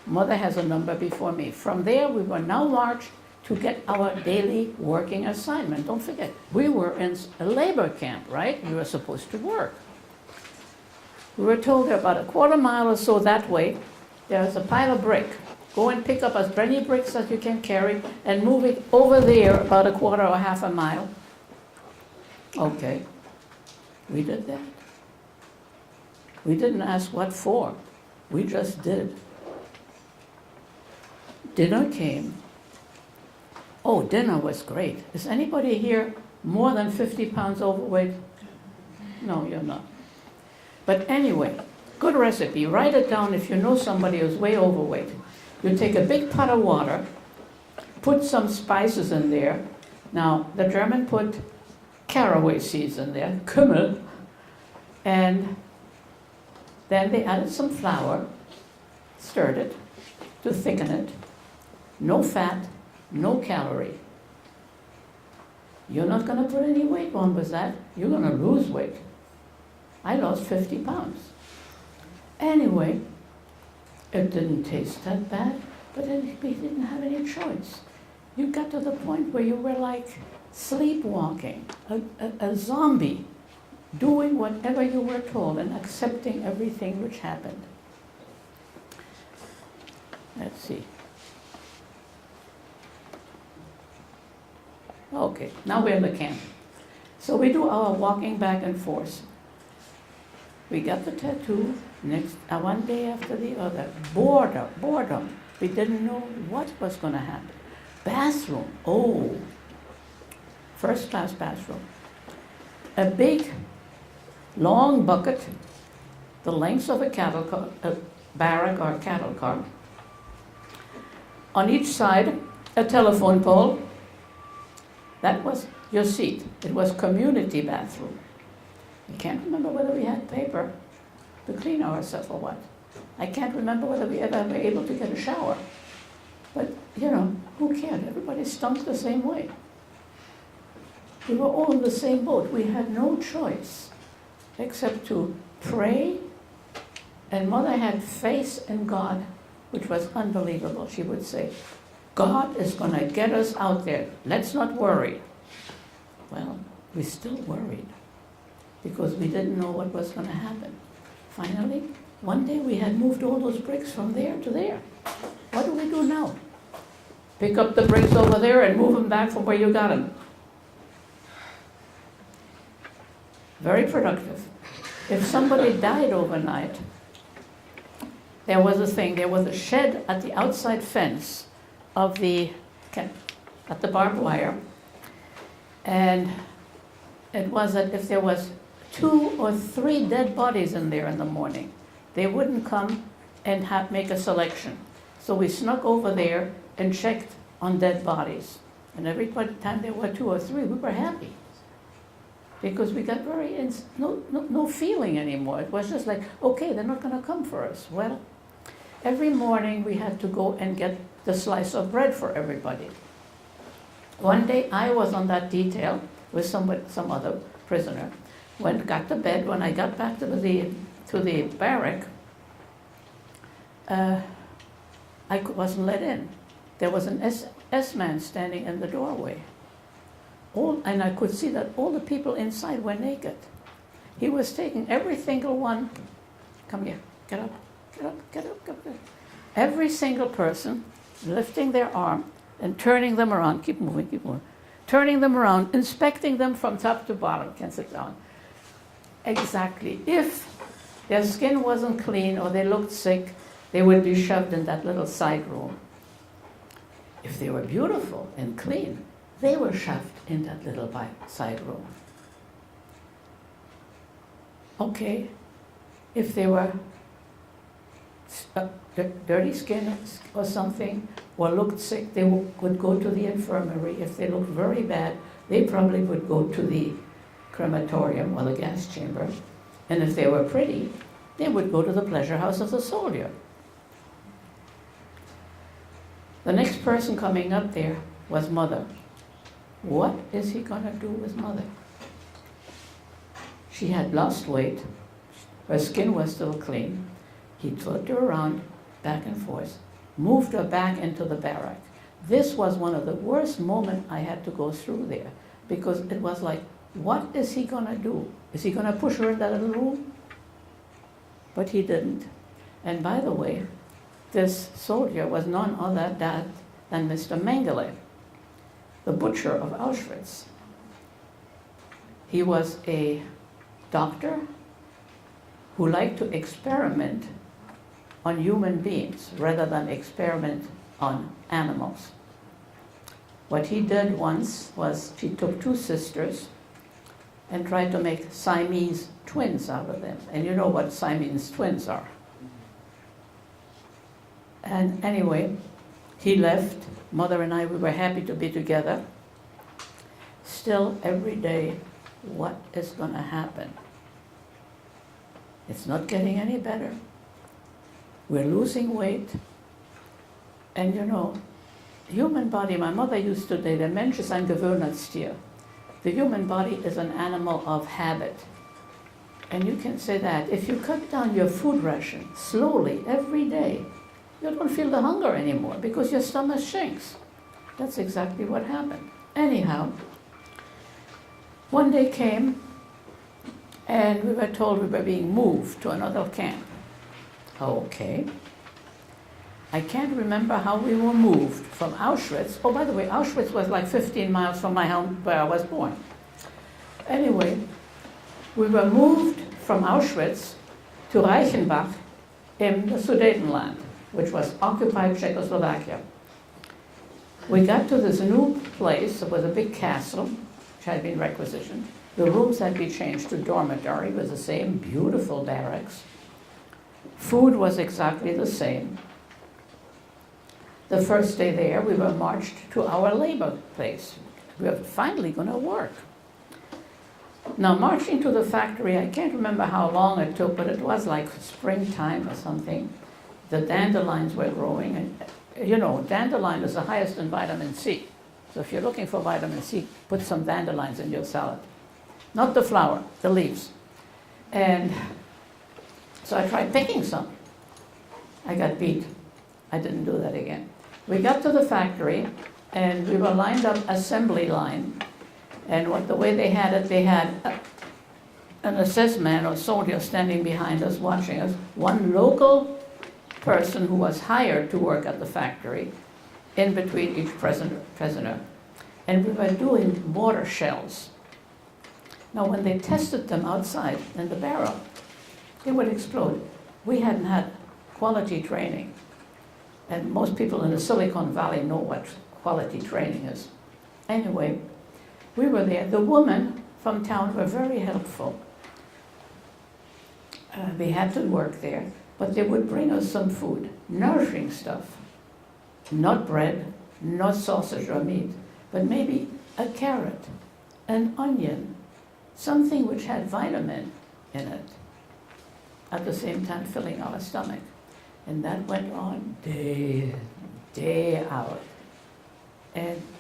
Mother has a number before me. From there, we were now marched to get our daily working assignment. Don't forget, we were in a labor camp, right? We were supposed to work. We were told that about a quarter mile or so that way, there's a pile of brick. Go and pick up as many bricks as you can carry and move it over there about a quarter or half a mile. Okay, we did that. We didn't ask what for. We just did. Dinner came. Oh, dinner was great. Is anybody here more than 50 pounds overweight? No, you're not. But anyway, good recipe. Write it down if you know somebody who's way overweight. You take a big pot of water, put some spices in there. Now, the German put caraway seeds in there, Kümmel, and then they added some flour, stirred it to thicken it. No fat, no calorie. You're not going to put any weight on with that. You're going to lose weight. I lost 50 pounds. Anyway, it didn't taste that bad, but then we didn't have any choice. You got to the point where you were like sleepwalking, a zombie, doing whatever you were told and accepting everything which happened. Let's see. Okay, now we're in the camp. So we do our walking back and forth. We got the tattoo one day after the other. Boredom. We didn't know what was going to happen. Bathroom. Oh, first class bathroom. A big, long bucket, the length of a cattle car, a barrack or cattle car. On each side, a telephone pole. That was your seat. It was community bathroom. I can't remember whether we had paper to clean ourselves or what. I can't remember whether we ever were able to get a shower. But, who cared? Everybody stunk the same way. We were all in the same boat. We had no choice except to pray. And Mother had faith in God, which was unbelievable. She would say, God is going to get us out there. Let's not worry. Well, we still worried because we didn't know what was going to happen. Finally, one day we had moved all those bricks from there to there. What do we do now? Pick up the bricks over there and move them back from where you got them. Very productive. If somebody died overnight, there was a shed at the outside fence of at the barbed wire, and it was that if there was 2 or 3 dead bodies in there in the morning, they wouldn't come and make a selection. So we snuck over there and checked on dead bodies. And every time there were 2 or 3, we were happy. Because we got no feeling anymore. It was just like, okay, they're not going to come for us. Well, every morning we had to go and get the slice of bread for everybody. One day I was on that detail with some other prisoner. Got to bed. When I got back to the barrack, I wasn't let in. There was an S-man standing in the doorway. And I could see that all the people inside were naked. He was taking every single one. Come here, get up, get up, get up, get up. Every single person lifting their arm and turning them around. Keep moving. Turning them around, inspecting them from top to bottom. Can sit down. Exactly. If their skin wasn't clean or they looked sick, they would be shoved in that little side room. If they were beautiful and clean, they were shoved in that little side room. Okay, if they were dirty skin or something, or looked sick, they would go to the infirmary. If they looked very bad, they probably would go to the crematorium or the gas chamber. And if they were pretty, they would go to the pleasure house of the soldier. The next person coming up there was Mother. What is he going to do with Mother? She had lost weight. Her skin was still clean. He flipped her around, back and forth. moved her back into the barrack. This was one of the worst moments I had to go through there, because it was like, what is he gonna do? Is he gonna push her in that little room? But he didn't. And by the way, this soldier was none other than Mr. Mengele, the butcher of Auschwitz. He was a doctor who liked to experiment on human beings rather than experiment on animals. What he did once was he took two sisters and tried to make Siamese twins out of them. And you know what Siamese twins are. And anyway, he left. Mother and I, we were happy to be together. Still, every day, what is going to happen? It's not getting any better. We're losing weight. And you know, human body, my mother used to say, der Mensch ist ein Gewöhnungstier. The human body is an animal of habit. And you can say that if you cut down your food ration slowly every day, you don't feel the hunger anymore because your stomach shrinks. That's exactly what happened. Anyhow, one day came and we were told we were being moved to another camp. Okay. I can't remember how we were moved from Auschwitz. Oh, by the way, Auschwitz was like 15 miles from my home where I was born. Anyway, we were moved from Auschwitz to Reichenbach in the Sudetenland, which was occupied Czechoslovakia. We got to this new place. It was a big castle, which had been requisitioned. The rooms had been changed to dormitory with the same beautiful barracks. Food was exactly the same. The first day there, we were marched to our labor place. We were finally going to work. Now, marching to the factory, I can't remember how long it took, but it was like springtime or something. The dandelions were growing, and you know, dandelion is the highest in vitamin C. So if you're looking for vitamin C, put some dandelions in your salad. Not the flower, the leaves. And so I tried picking some. I got beat. I didn't do that again. We got to the factory, and we were lined up assembly line. And the way they had it, they had an SS man or soldier standing behind us, watching us. One local person who was hired to work at the factory, in between each prisoner. And we were doing mortar shells. Now, when they tested them outside in the barrel, they would explode. We hadn't had quality training. And most people in the Silicon Valley know what quality training is. Anyway, we were there. The women from town were very helpful. We had to work there, but they would bring us some food, nourishing stuff. Not bread, not sausage or meat, but maybe a carrot, an onion, something which had vitamin in it, at the same time filling our stomach. And that went on day out. And